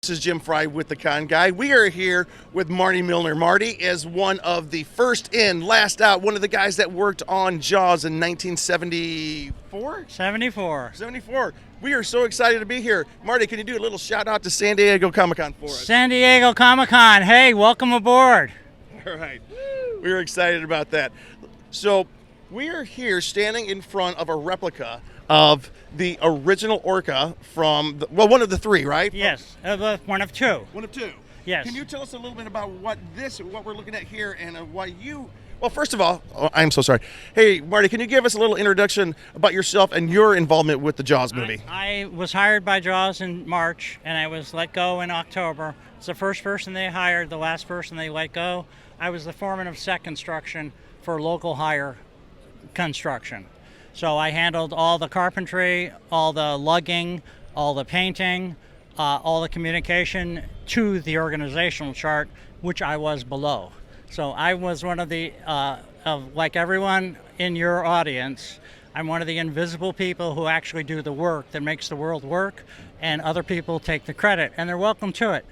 This is Jim Fry with The Con Guy. We are here with Marty Milner. Marty is one of the first in, last out, one of the guys that worked on Jaws in 1974? 74. 74. We are so excited to be here. Marty, can you do a little shout out to San Diego Comic-Con for us? San Diego Comic-Con. Hey, welcome aboard. All right. We're excited about that. So we are here standing in front of a replica of the original orca from, one of the three, right? Yes, one of two. One of two. Yes. Can you tell us a little bit about what we're looking at here, and why you? Well, first of all, I'm so sorry. Hey, Marty, can you give us a little introduction about yourself and your involvement with the Jaws movie? I was hired by Jaws in March, and I was let go in October. It's the first person they hired, the last person they let go. I was the foreman of set construction for local hire construction. So I handled all the carpentry, all the lugging, all the painting, all the communication to the organizational chart, which I was below. So I was one of the, like everyone in your audience, I'm one of the invisible people who actually do the work that makes the world work, and other people take the credit, and they're welcome to it.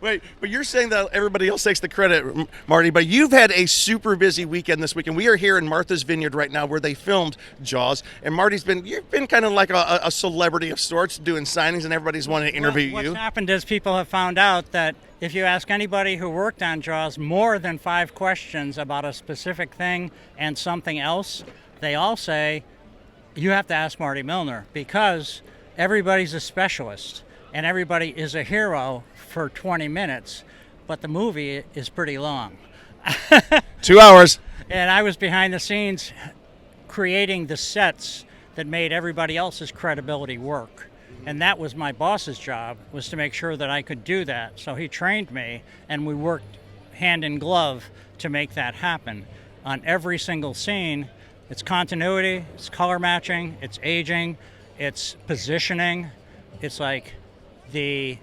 Wait, but you're saying that everybody else takes the credit, Marty, but you've had a super busy weekend this weekend. We are here in Martha's Vineyard right now where they filmed Jaws, and you've been kind of like a celebrity of sorts doing signings, and everybody's wanting to interview you. What's happened is people have found out that if you ask anybody who worked on Jaws more than 5 questions about a specific thing and something else, they all say, you have to ask Marty Milner, because everybody's a specialist. And everybody is a hero for 20 minutes, but the movie is pretty long. 2 hours. And I was behind the scenes creating the sets that made everybody else's credibility work. And that was my boss's job, was to make sure that I could do that. So he trained me, and we worked hand in glove to make that happen. On every single scene, it's continuity, it's color matching, it's aging, it's positioning. It's like the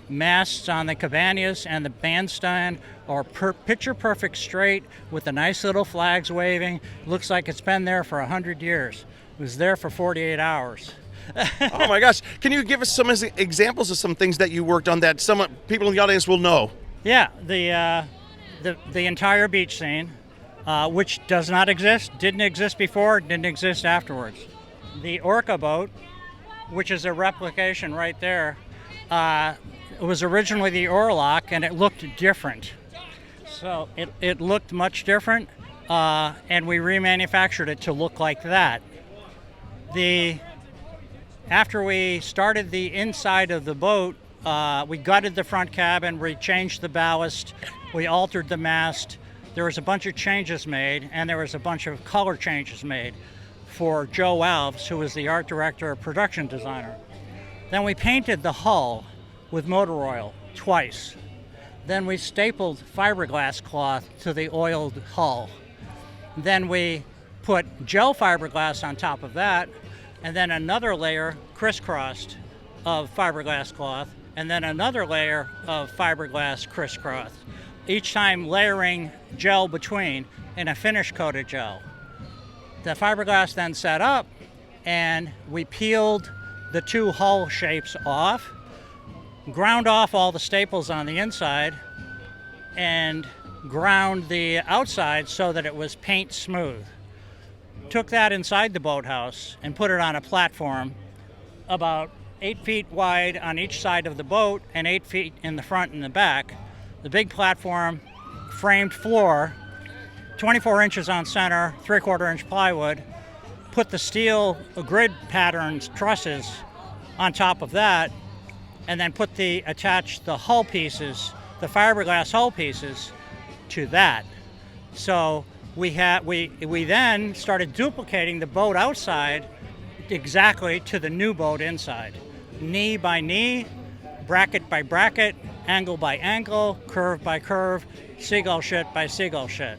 masts on the cabanas and the bandstand are picture perfect straight with the nice little flags waving. Looks like it's been there for 100 years. It was there for 48 hours. Oh my gosh. Can you give us some examples of some things that you worked on that some people in the audience will know? Yeah, the entire beach scene, which does not exist, didn't exist before, didn't exist afterwards. The orca boat, which is a replication right there, it was originally the Orlock, and it looked different. So it looked much different, and we remanufactured it to look like that. After we started the inside of the boat, we gutted the front cabin, we changed the ballast, we altered the mast. There was a bunch of changes made, and there was a bunch of color changes made for Joe Alves, who was the art director, production designer. Then we painted the hull with motor oil twice. Then we stapled fiberglass cloth to the oiled hull. Then we put gel fiberglass on top of that, and then another layer crisscrossed of fiberglass cloth, and then another layer of fiberglass crisscrossed, each time layering gel between in a finish coated gel. The fiberglass then set up, and we peeled the 2 hull shapes off, ground off all the staples on the inside, and ground the outside so that it was paint smooth. Took that inside the boathouse and put it on a platform about 8 feet wide on each side of the boat and 8 feet in the front and the back. The big platform, framed floor, 24 inches on center, 3/4 inch plywood. Put the steel grid patterns trusses on top of that, and then attach the hull pieces, the fiberglass hull pieces, to that. So we then started duplicating the boat outside exactly to the new boat inside. Knee by knee, bracket by bracket, angle by angle, curve by curve, seagull shit by seagull shit.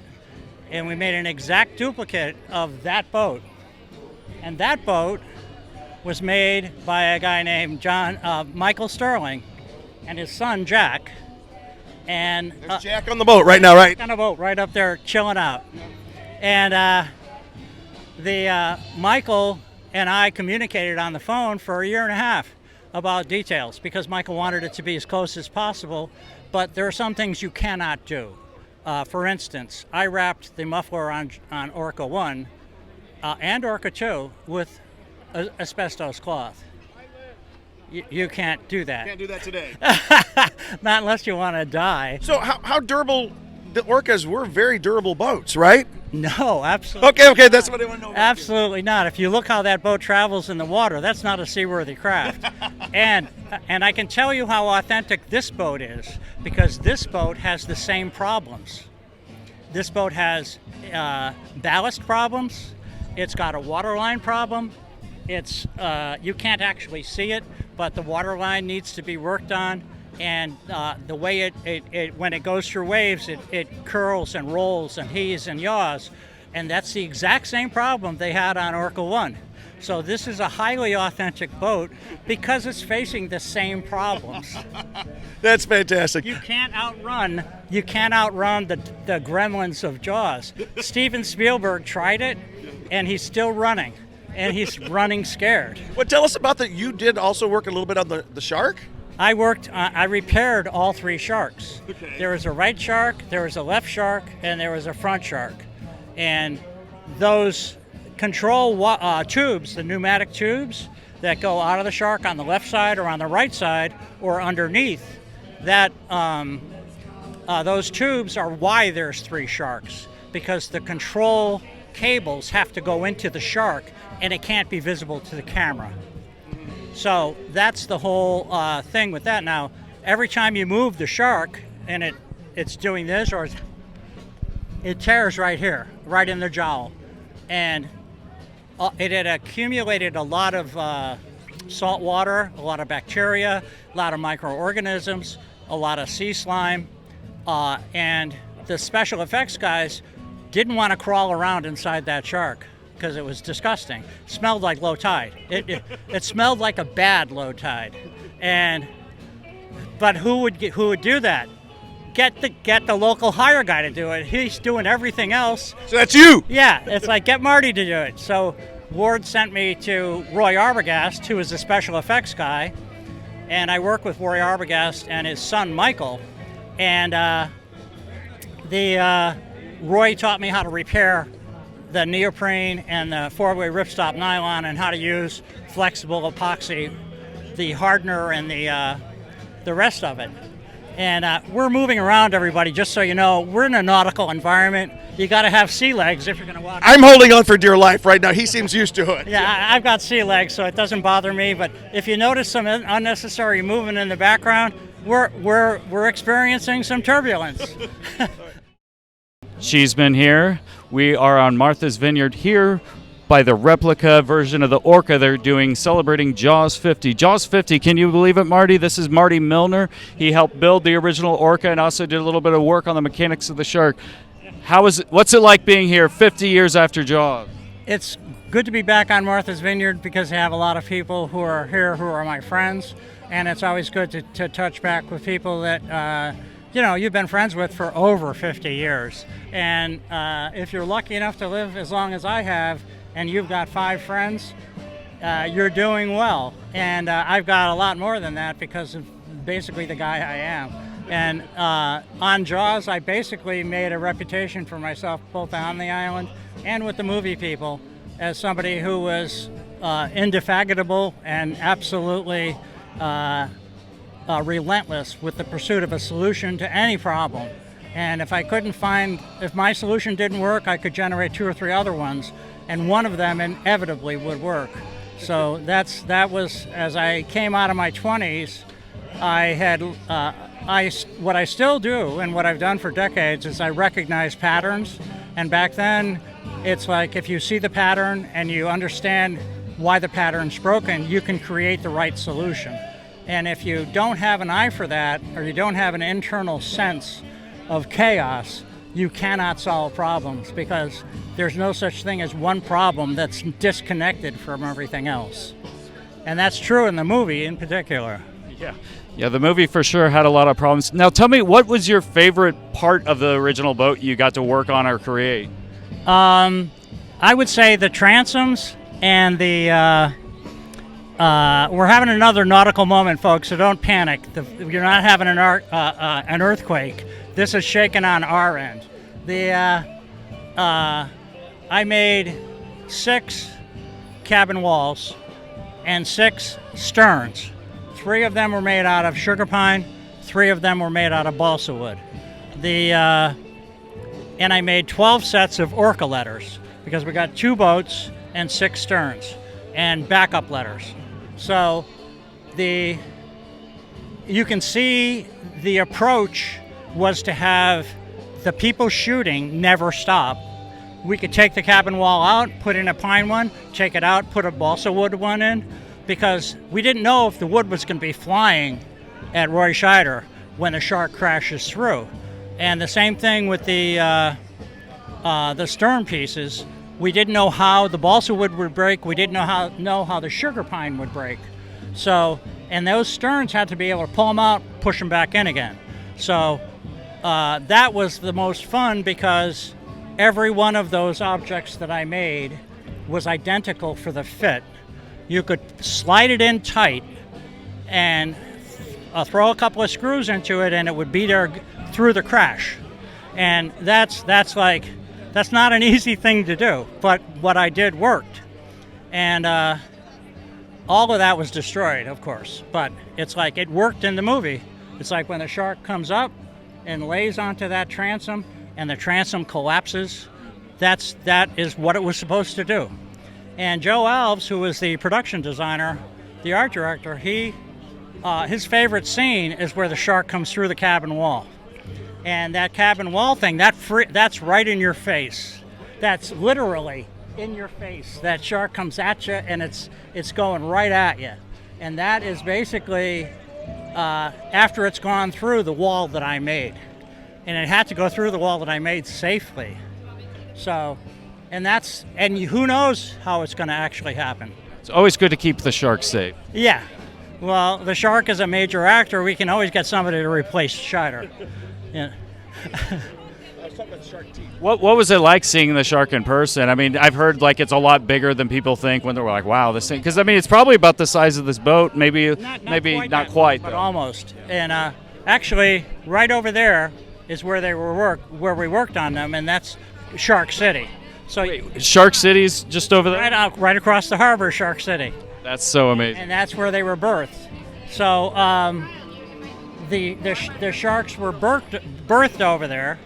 And we made an exact duplicate of that boat. And that boat was made by a guy named Michael Sterling and his son Jack. And there's Jack on the boat right now, right? On the boat, right up there, chilling out. And Michael and I communicated on the phone for 1.5 years. about details because Michael wanted it to be as close as possible, but there are some things you cannot do. For instance, I wrapped the muffler on Orca 1 and Orca 2 with asbestos cloth. You can't do that. Can't do that today. Not unless you want to die. So how durable? The Orcas were very durable boats, right? No, absolutely. Okay, that's what I want to know about. Absolutely not. If you look how that boat travels in the water, that's not a seaworthy craft. and I can tell you how authentic this boat is because this boat has the same problems. This boat has ballast problems. It's got a waterline problem. It's you can't actually see it, but the waterline needs to be worked on. And the way it when it goes through waves, it curls and rolls and heaves and yaws. And that's the exact same problem they had on Orca 1. So this is a highly authentic boat because it's facing the same problems. That's fantastic. You can't outrun the gremlins of Jaws. Steven Spielberg tried it, and he's still running. And he's running scared. Well, tell us about that. You did also work a little bit on the shark? I repaired all 3 sharks. Okay. There was a right shark, there was a left shark, and there was a front shark. And those control tubes, the pneumatic tubes that go out of the shark on the left side or on the right side or underneath, that those tubes are why there's 3 sharks, because the control cables have to go into the shark and it can't be visible to the camera. So that's the whole thing with that. Now, every time you move the shark and it's doing this, or it tears right here, right in the jowl. And it had accumulated a lot of salt water, a lot of bacteria, a lot of microorganisms, a lot of sea slime. And the special effects guys didn't want to crawl around inside that shark, because it was disgusting. It smelled like low tide. It smelled like a bad low tide. But who would do that? Get the local hire guy to do it. He's doing everything else. So that's you. Yeah, it's like get Marty to do it. So Ward sent me to Roy Arbogast, who is the special effects guy, and I work with Roy Arbogast and his son Michael. And Roy taught me how to repair the neoprene and the 4-way ripstop nylon and how to use flexible epoxy, the hardener and the rest of it. And we're moving around, everybody, just so you know. We're in a nautical environment. You got to have sea legs if you're going to watch. I'm holding on for dear life right now. He seems used to it. Yeah, I've got sea legs, so it doesn't bother me. But if you notice some unnecessary movement in the background, we're experiencing some turbulence. Cheeseman here. We are on Martha's Vineyard here by the replica version of the Orca they're doing, celebrating Jaws 50. Jaws 50, can you believe it, Marty? This is Marty Milner. He helped build the original Orca and also did a little bit of work on the mechanics of the shark. What's it like being here 50 years after Jaws? It's good to be back on Martha's Vineyard because I have a lot of people who are here who are my friends, and it's always good to touch back with people that you've been friends with for over 50 years. And if you're lucky enough to live as long as I have, and you've got 5 friends, you're doing well. And I've got a lot more than that because of basically the guy I am. And on Jaws, I basically made a reputation for myself both on the island and with the movie people as somebody who was indefatigable and absolutely relentless with the pursuit of a solution to any problem. And if my solution didn't work, I could generate 2 or 3 other ones, and one of them inevitably would work. So that was, as I came out of my 20s, what I still do and what I've done for decades is I recognize patterns. And back then, it's like if you see the pattern and you understand why the pattern's broken, you can create the right solution. And if you don't have an eye for that, or you don't have an internal sense of chaos, you cannot solve problems because there's no such thing as one problem that's disconnected from everything else. And that's true in the movie in particular. Yeah, the movie for sure had a lot of problems. Now tell me, what was your favorite part of the original boat you got to work on or create? I would say the transoms and we're having another nautical moment, folks, so don't panic. You're not having an earthquake. This is shaking on our end. I made 6 cabin walls and 6 sterns. 3 of them were made out of sugar pine, 3 of them were made out of balsa wood. And I made 12 sets of orca letters because we got 2 boats and 6 sterns and backup letters. So you can see the approach was to have the people shooting never stop. We could take the cabin wall out, put in a pine one, take it out, put a balsa wood one in, because we didn't know if the wood was going to be flying at Roy Scheider when the shark crashes through. And the same thing with the stern pieces. We didn't know how the balsa wood would break. We didn't know how the sugar pine would break. So, and those sterns had to be able to pull them out, push them back in again. So that was the most fun because every one of those objects that I made was identical for the fit. You could slide it in tight and throw a couple of screws into it and it would be there through the crash. And that's not an easy thing to do, but what I did worked. And all of that was destroyed, of course, but it's like it worked in the movie. It's like when the shark comes up and lays onto that transom and the transom collapses, that is what it was supposed to do. And Joe Alves, who was the production designer, the art director, his favorite scene is where the shark comes through the cabin wall. And that cabin wall thing, that's right in your face. That's literally in your face. That shark comes at you and it's going right at you. And that is basically after it's gone through the wall that I made. And it had to go through the wall that I made safely. So, and who knows how it's going to actually happen. It's always good to keep the shark safe. Yeah. Well, the shark is a major actor. We can always get somebody to replace Scheider. Yeah. What was it like seeing the shark in person? I mean, I've heard like it's a lot bigger than people think when they're like, "Wow, this thing." Because I mean, it's probably about the size of this boat, maybe not quite, but almost. And actually, right over there is where where we worked on them, and that's Shark City. So Shark City's just over there. Right across the harbor, Shark City. That's so amazing. And that's where they were birthed. So the sharks were birthed over there,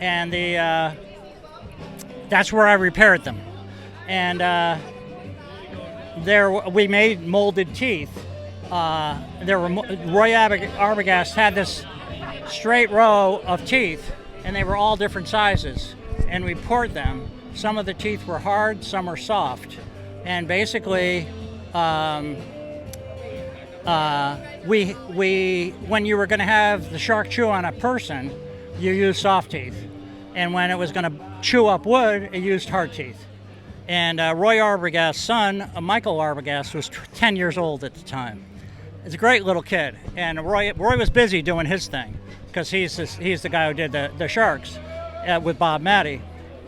and that's where I repaired them. And we made molded teeth. Roy Arbogast had this straight row of teeth, and they were all different sizes. And we poured them. Some of the teeth were hard, some are soft. And basically, when you were going to have the shark chew on a person, you used soft teeth. And when it was going to chew up wood, it used hard teeth. And Roy Arbogast's son, Michael Arbogast, was 10 years old at the time. He's a great little kid. And Roy was busy doing his thing because he's the guy who did the sharks with Bob Matty.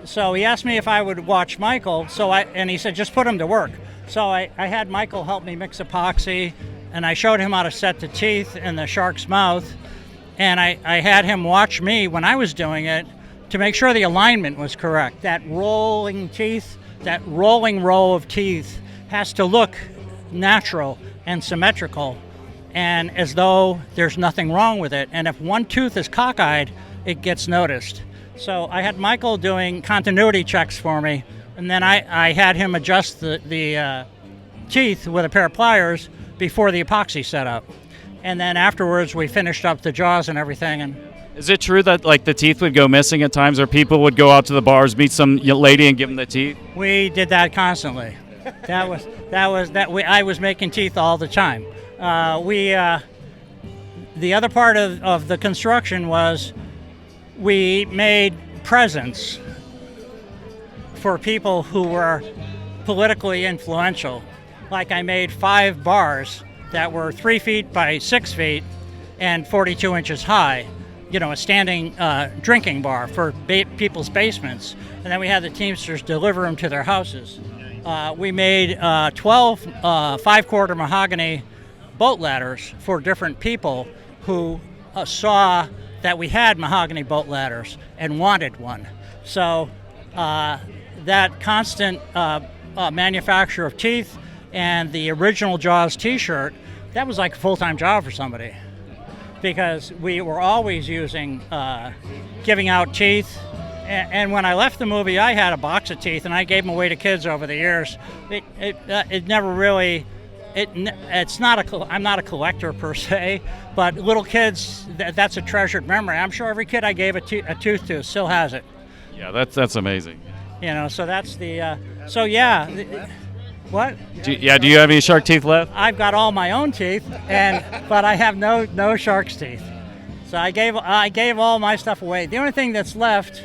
So he asked me if I would watch Michael, and he said, just put him to work. So I had Michael help me mix epoxy, and I showed him how to set the teeth in the shark's mouth, and I had him watch me when I was doing it to make sure the alignment was correct. That rolling row of teeth has to look natural and symmetrical, and as though there's nothing wrong with it. And if one tooth is cockeyed, it gets noticed. So I had Michael doing continuity checks for me, and then I had him adjust the teeth with a pair of pliers before the epoxy setup. And then afterwards we finished up the jaws and everything. And is it true that like the teeth would go missing at times, or people would go out to the bars, meet some lady and give them the teeth? We did that constantly. I was making teeth all the time. The other part of the construction was we made presents for people who were politically influential. Like I made 5 bars that were 3 feet by 6 feet and 42 inches high, a standing drinking bar for people's basements. And then we had the Teamsters deliver them to their houses. we made 12 5-quarter mahogany boat ladders for different people who saw that we had mahogany boat ladders and wanted one. So that constant manufacture of teeth and the original Jaws t-shirt, that was like a full-time job for somebody, because we were always using, giving out teeth. And when I left the movie, I had a box of teeth, and I gave them away to kids over the years. It never really, it's not I'm not a collector per se, but little kids, that's a treasured memory. I'm sure every kid I gave a tooth to still has it. Yeah, that's amazing. You know, so that's the, so yeah. What? Do you have any shark teeth left? I've got all my own teeth, but I have no shark's teeth. So I gave all my stuff away. The only thing that's left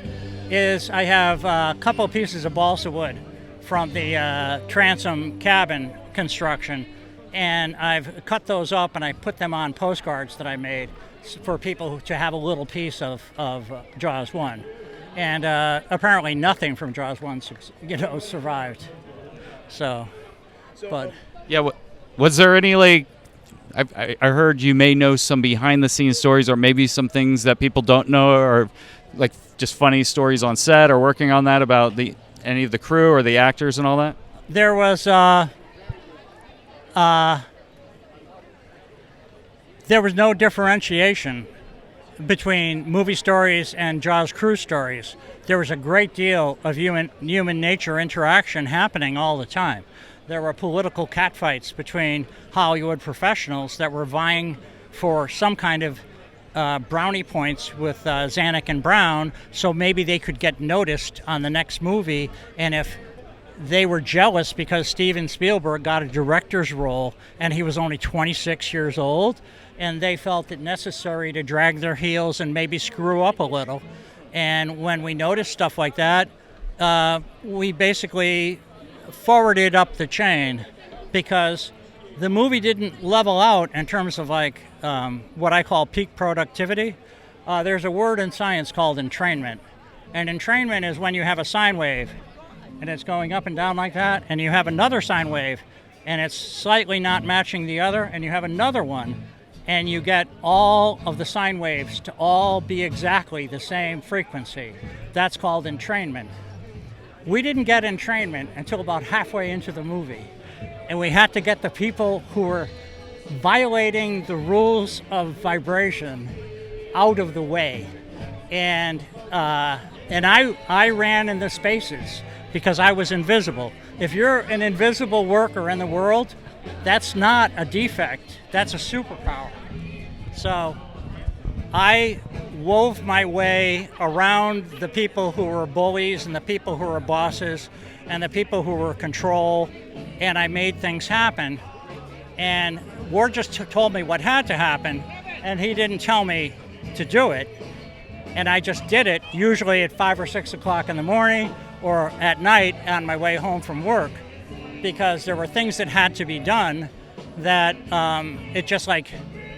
is I have a couple of pieces of balsa wood from the transom cabin construction, and I've cut those up and I put them on postcards that I made for people to have a little piece of Jaws 1. And apparently nothing from Jaws 1 survived. So, but yeah, was there any, like, I heard you may know some behind the scenes stories, or maybe some things that people don't know, or like just funny stories on set or working on that about any of the crew or the actors and all that? There was no differentiation between movie stories and Jaws crew stories. There was a great deal of human nature interaction happening all the time. There were political catfights between Hollywood professionals that were vying for some kind of brownie points with Zanuck and Brown, so maybe they could get noticed on the next movie. And if they were jealous because Steven Spielberg got a director's role and he was only 26 years old, and they felt it necessary to drag their heels and maybe screw up a little. And when we noticed stuff like that, we basically forwarded up the chain, because the movie didn't level out in terms of like what I call peak productivity. There's a word in science called entrainment. And entrainment is when you have a sine wave and it's going up and down like that, and you have another sine wave and it's slightly not matching the other, and you have another one, and you get all of the sine waves to all be exactly the same frequency. That's called entrainment. We didn't get entrainment until about halfway into the movie, and we had to get the people who were violating the rules of vibration out of the way. And I ran in the spaces because I was invisible. If you're an invisible worker in the world, that's not a defect, that's a superpower. So I wove my way around the people who were bullies and the people who were bosses and the people who were control, and I made things happen. And Ward just told me what had to happen, and he didn't tell me to do it. And I just did it, usually at 5 or 6 o'clock in the morning or at night on my way home from work, because there were things that had to be done that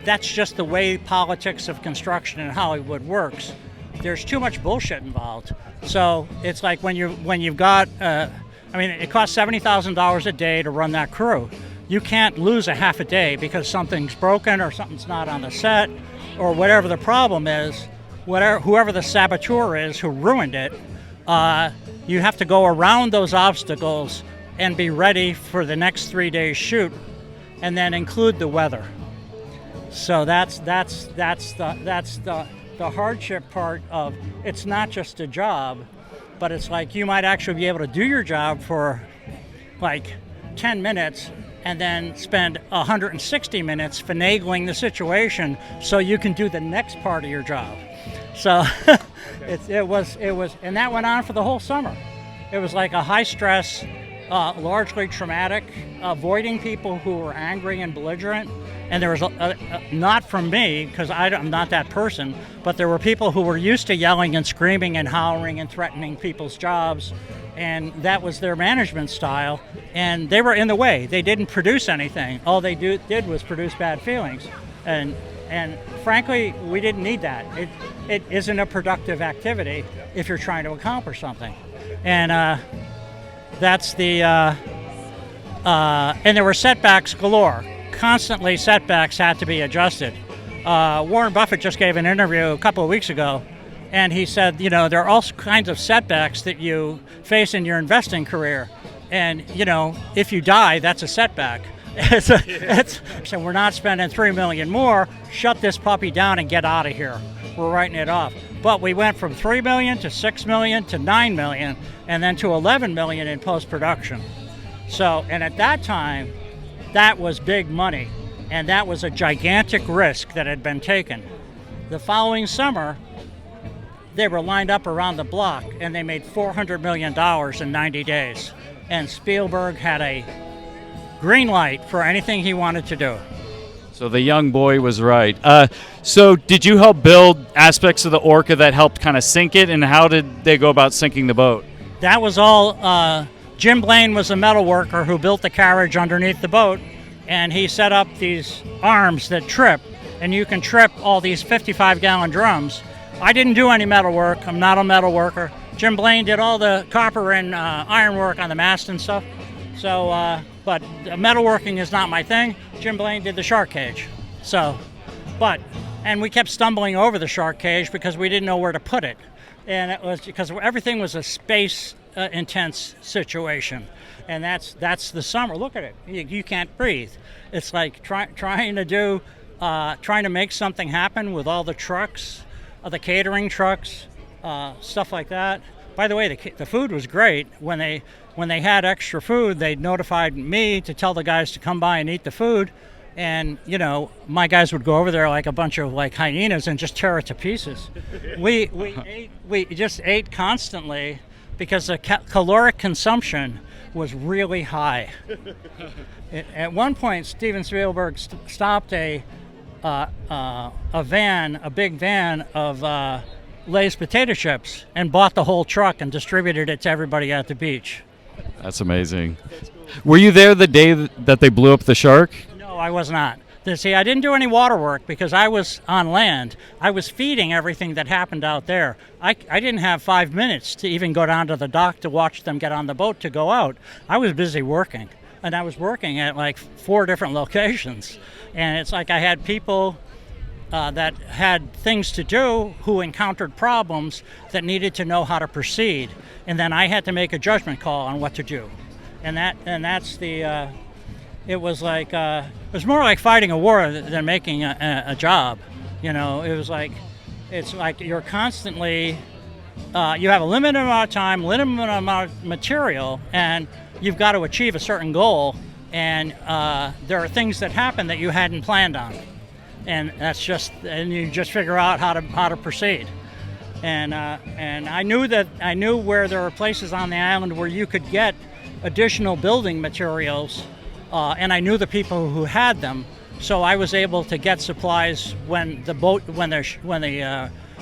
that's just the way politics of construction in Hollywood works. There's too much bullshit involved. So it's like when you've got, it costs $70,000 a day to run that crew. You can't lose a half a day because something's broken or something's not on the set or whatever the problem is. Whoever the saboteur is who ruined it, you have to go around those obstacles and be ready for the next 3 days shoot, and then include the weather. So that's the hardship part of it's not just a job, but it's like you might actually be able to do your job for like 10 minutes and then spend 160 minutes finagling the situation so you can do the next part of your job. So it was, and that went on for the whole summer. It was like a high stress, largely traumatic, avoiding people who were angry and belligerent. And there was, not from me, because I'm not that person, but there were people who were used to yelling and screaming and hollering and threatening people's jobs. And that was their management style. And they were in the way. They didn't produce anything. All they did was produce bad feelings. And frankly, we didn't need that. It isn't a productive activity if you're trying to accomplish something. And that's the and there were setbacks galore. Constantly setbacks had to be adjusted. Warren Buffett just gave an interview a couple of weeks ago, and he said, you know, there are all kinds of setbacks that you face in your investing career. And, you know, if you die, that's a setback. So we're not spending $3 million more. Shut this puppy down and get out of here. We're writing it off. But we went from $3 million to $6 million to $9 million, and then to $11 million in post-production. So, and at that time, that was big money, and that was a gigantic risk that had been taken. The following summer, they were lined up around the block, and they made $400 million in 90 days. And Spielberg had a green light for anything he wanted to do. So the young boy was right. So did you help build aspects of the Orca that helped kind of sink it, and how did they go about sinking the boat? That was all, Jim Blaine was a metal worker who built the carriage underneath the boat, and he set up these arms that trip, and you can trip all these 55-gallon drums. I didn't do any metal work. I'm not a metal worker. Jim Blaine did all the copper and iron work on the mast and stuff. So, but metalworking is not my thing. Jim Blaine did the shark cage. So, and we kept stumbling over the shark cage because we didn't know where to put it. And it was because everything was a space intense situation. And that's the summer. Look at it. You can't breathe. It's like trying to make something happen with all the trucks, the catering trucks, stuff like that. By the way, the food was great. When they had extra food, they notified me to tell the guys to come by and eat the food. And, you know, my guys would go over there like a bunch of like hyenas and just tear it to pieces. We just ate constantly because the caloric consumption was really high. At one point, Steven Spielberg stopped a big van of Lay's potato chips and bought the whole truck and distributed it to everybody at the beach. That's amazing. Were you there the day that they blew up the shark? No, I was not. See, I didn't do any water work because I was on land. I was feeding everything that happened out there. I didn't have 5 minutes to even go down to the dock to watch them get on the boat to go out. I was busy working, and I was working at like 4 different locations. And it's like I had people that had things to do who encountered problems that needed to know how to proceed. And then I had to make a judgment call on what to do. And that's the... It was more like fighting a war than making a job. You know, it's like you're constantly, you have a limited amount of time, limited amount of material, and you've got to achieve a certain goal. And there are things that happen that you hadn't planned on, and and you just figure out how to proceed. And I knew where there were places on the island where you could get additional building materials. And I knew the people who had them, so I was able to get supplies when the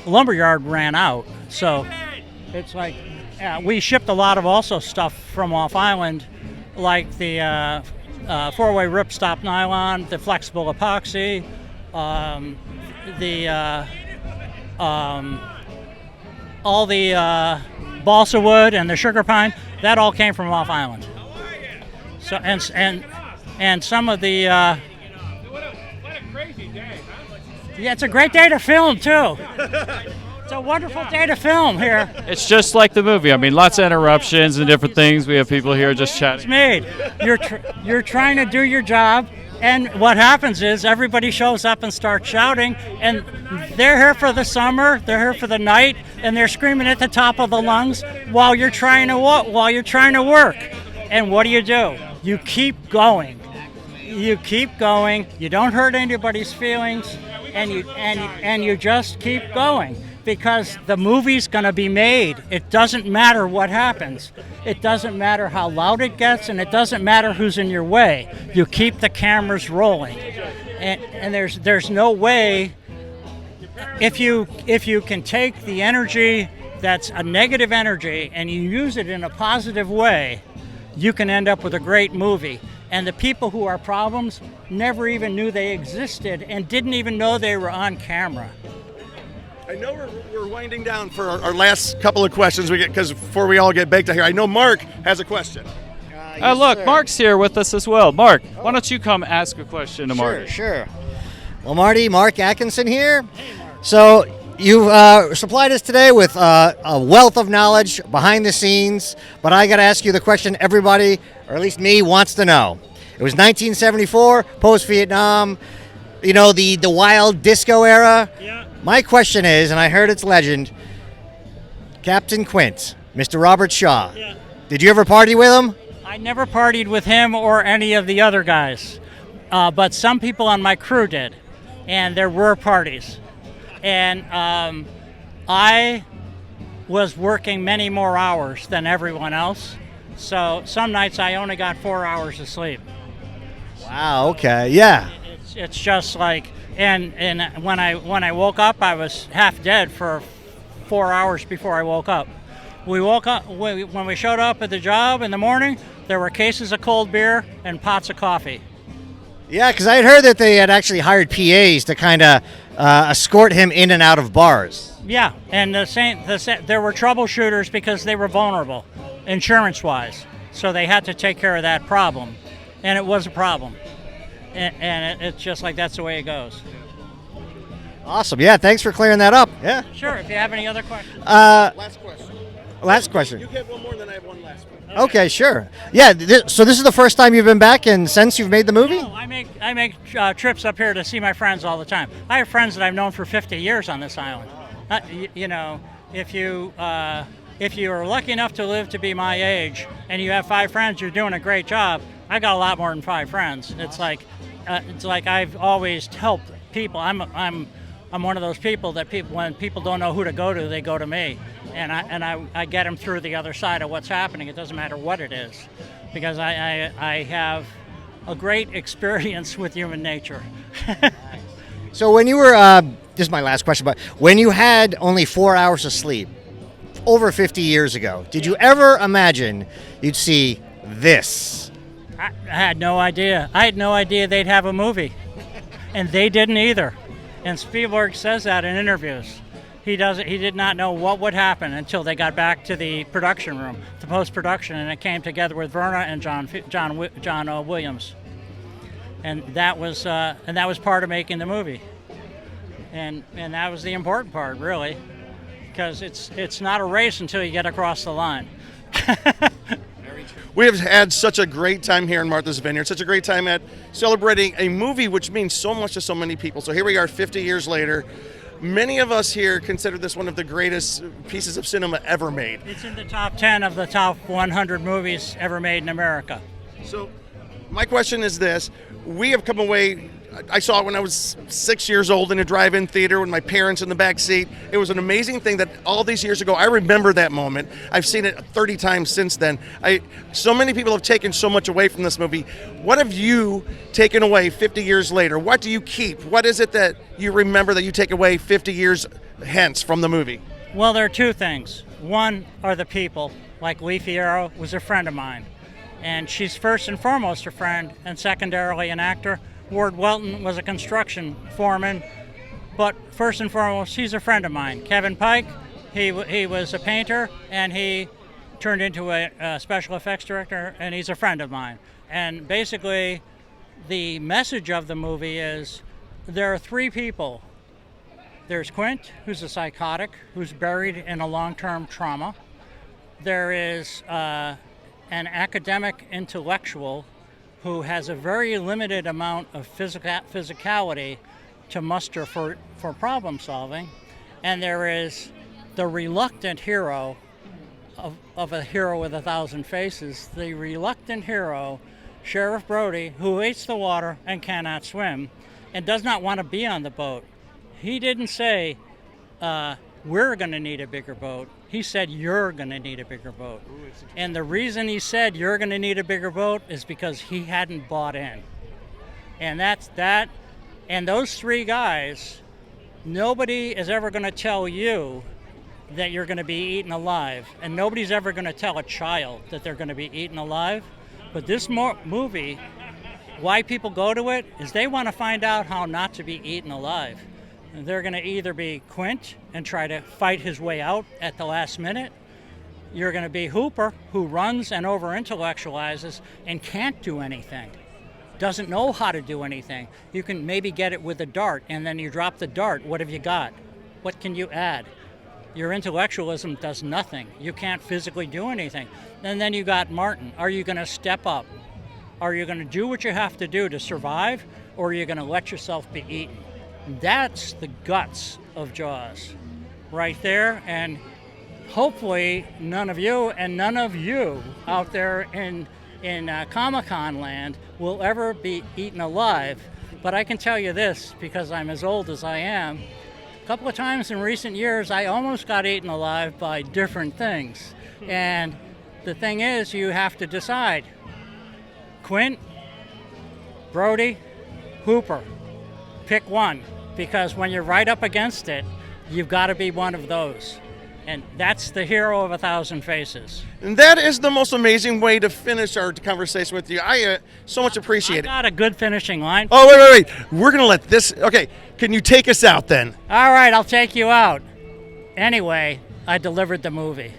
lumberyard ran out. So it's like we shipped a lot of also stuff from off island, like the 4-way ripstop nylon, the flexible epoxy, all the balsa wood and the sugar pine. That all came from off island. So and some of the What a crazy day, huh? yeah, it's a great day to film too. It's a wonderful day to film here. It's just like the movie. I mean, lots of interruptions and different things. We have people here just It's chatting. made. You're trying to do your job, and what happens is everybody shows up and starts shouting, and they're here for the summer, they're here for the night, and they're screaming at the top of the lungs while you're trying to work. And what do? You keep going. You keep going. You don't hurt anybody's feelings, and you just keep going because the movie's going to be made. It doesn't matter what happens. It doesn't matter how loud it gets, and it doesn't matter who's in your way. You keep the cameras rolling, and there's no way. If you can take the energy that's a negative energy and you use it in a positive way, you can end up with a great movie. And the people who are problems never even knew they existed and didn't even know they were on camera. I know we're winding down for our last couple of questions because before we all get baked out here, I know Mark has a question. Yes, Look, sir. Mark's here with us as well. Mark, why don't you come ask a question to Marty? Sure. Well, Marty, Mark Atkinson here. So you've supplied us today with a wealth of knowledge behind the scenes, but I got to ask you the question everybody, or at least me, wants to know. It was 1974, post-Vietnam, the wild disco era. Yeah. My question is, and I heard it's legend, Captain Quint, Mr. Robert Shaw. Yeah. Did you ever party with him? I never partied with him or any of the other guys, but some people on my crew did, and there were parties. And I was working many more hours than everyone else, so some nights I only got 4 hours of sleep. Wow, okay, yeah. It's just like, and when I woke up, I was half dead for 4 hours before I woke up. We woke up when we showed up at the job in the morning. There were cases of cold beer and pots of coffee. Yeah, because I had heard that they had actually hired PAs to kind of escort him in and out of bars. Yeah, and there were troubleshooters because they were vulnerable, insurance-wise. So they had to take care of that problem, and it was a problem. And it's just like that's the way it goes. Awesome. Yeah, thanks for clearing that up. Yeah. Sure. If you have any other questions. Last question. Last question. You get one more, then I have one last one. Okay, sure. Yeah. So this is the first time you've been back, and since you've made the movie. No, I make trips up here to see my friends all the time. I have friends that I've known for 50 years on this island. If you are lucky enough to live to be my age, and you have 5 friends, you're doing a great job. I got a lot more than 5 friends. It's like I've always helped people. I'm one of those people that when people don't know who to go to, they go to me, and I get them through the other side of what's happening. It doesn't matter what it is, because I have a great experience with human nature. So when you were, this is my last question, but when you had only 4 hours of sleep, over 50 years ago, did you ever imagine you'd see this? I had no idea. I had no idea they'd have a movie, and they didn't either. And Spielberg says that in interviews. He did not know what would happen until they got back to the production room, the post-production, and it came together with Verna and John Williams, and that was part of making the movie, and that was the important part, really, because it's not a race until you get across the line. We have had such a great time here in Martha's Vineyard, such a great time at celebrating a movie which means so much to so many people. So here we are 50 years later. Many of us here consider this one of the greatest pieces of cinema ever made. It's in the top 10 of the top 100 movies ever made in America. So my question is this. We have come away, I saw it when I was 6 years old in a drive-in theater with my parents in the back seat. It was an amazing thing that all these years ago, I remember that moment. I've seen it 30 times since then. So many people have taken so much away from this movie. What have you taken away 50 years later? What do you keep? What is it that you remember that you take away 50 years hence from the movie? Well, there are 2 things. One are the people, like Lee Fierro was a friend of mine. And she's first and foremost a friend, and secondarily an actor. Ward Welton was a construction foreman, but first and foremost, he's a friend of mine. Kevin Pike, he was a painter, and he turned into a special effects director, and he's a friend of mine. And basically, the message of the movie is there are 3 people. There's Quint, who's a psychotic, who's buried in a long-term trauma. There is an academic intellectual who has a very limited amount of physicality to muster for problem solving. And there is the reluctant hero of a hero with 1,000 faces, the reluctant hero, Sheriff Brody, who hates the water and cannot swim and does not want to be on the boat. He didn't say, we're going to need a bigger boat. He said, you're going to need a bigger boat. And the reason he said you're going to need a bigger boat is because he hadn't bought in. And that's that. And those 3 guys, nobody is ever going to tell you that you're going to be eaten alive. And nobody's ever going to tell a child that they're going to be eaten alive. But this movie, why people go to it is they want to find out how not to be eaten alive. They're going to either be Quint and try to fight his way out at the last minute, you're going to be Hooper, who runs and over-intellectualizes and can't do anything, doesn't know how to do anything. You can maybe get it with a dart, and then you drop the dart. What have you got? What can you add? Your intellectualism does nothing. You can't physically do anything. And then you got Martin. Are you going to step up? Are you going to do what you have to do to survive, or are you going to let yourself be eaten? That's the guts of Jaws right there. And hopefully none of you out there in Comic-Con land will ever be eaten alive. But I can tell you this, because I'm as old as I am, a couple of times in recent years I almost got eaten alive by different things. And the thing is, you have to decide. Quint, Brody, Hooper. Pick one, because when you're right up against it, you've got to be one of those. And that's the hero of 1,000 faces. And that is the most amazing way to finish our conversation with you. I so much appreciate it. Got a good finishing line. Oh, wait. We're going to let this. Okay, can you take us out then? All right, I'll take you out. Anyway, I delivered the movie.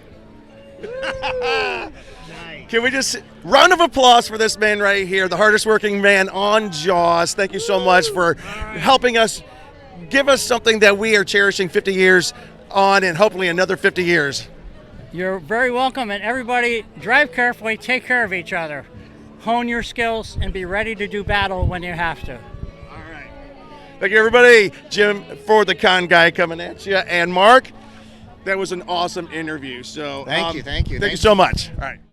Can we just round of applause for this man right here, the hardest working man on Jaws. Thank you so much for helping us, give us something that we are cherishing 50 years on, and hopefully another 50 years. You're very welcome, and everybody drive carefully, take care of each other, hone your skills, and be ready to do battle when you have to. All right. Thank you, everybody. Jim for the Con Guy coming at you, and Mark, that was an awesome interview. So Thank you. Thank you so much. All right.